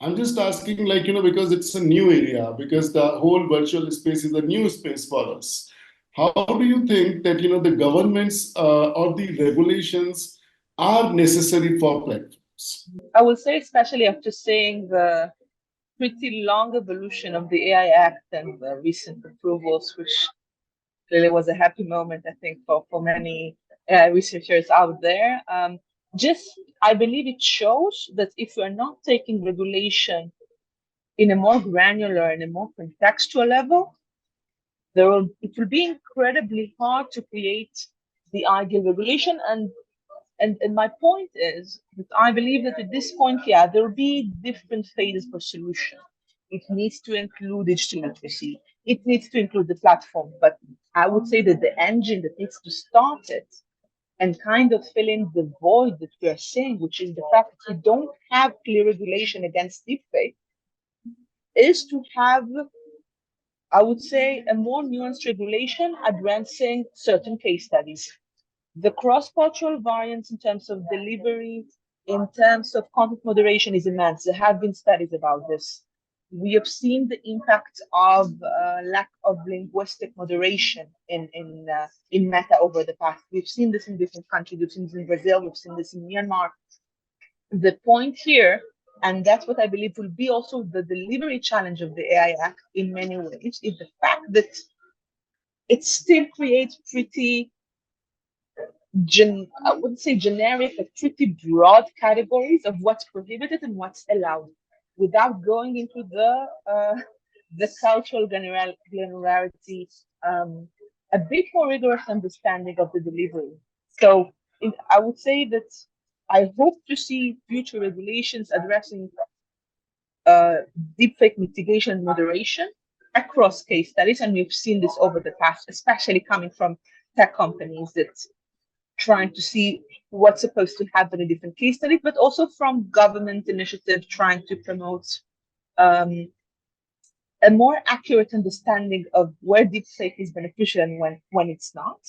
I'm just asking, like, because it's a new area, because the whole virtual space is a new space for us. How do you think that, the governments or the regulations are necessary for platforms? I would say, especially after seeing the pretty long evolution of the AI Act and the recent approvals, which clearly was a happy moment, I think, for many AI researchers out there. Just, I believe it shows that if you're not taking regulation in a more granular and a more contextual level, it will be incredibly hard to create the ideal regulation. And my point is that I believe that at this point, yeah, there will be different phases for solution. It needs to include digital literacy. It needs to include the platform. But I would say that the engine that needs to start it and kind of fill in the void that we are seeing, which is the fact that we don't have clear regulation against deepfake, is to have, I would say, a more nuanced regulation addressing certain case studies. The cross-cultural variance in terms of delivery, in terms of content moderation is immense. There have been studies about this. We have seen the impact of lack of linguistic moderation in Meta over the past. We've seen this in different countries. We've seen this in Brazil. We've seen this in Myanmar. The point here, and that's what I believe will be also the delivery challenge of the AI Act in many ways, is the fact that it still creates pretty I wouldn't say generic, but pretty broad categories of what's prohibited and what's allowed, without going into the cultural granularity, a bit more rigorous understanding of the delivery. So I would say that I hope to see future regulations addressing uh, deepfake mitigation and moderation across case studies, and we've seen this over the past, especially coming from tech companies that trying to see what's supposed to happen in different case studies, but also from government initiatives trying to promote um, a more accurate understanding of where deepfake is beneficial and when it's not.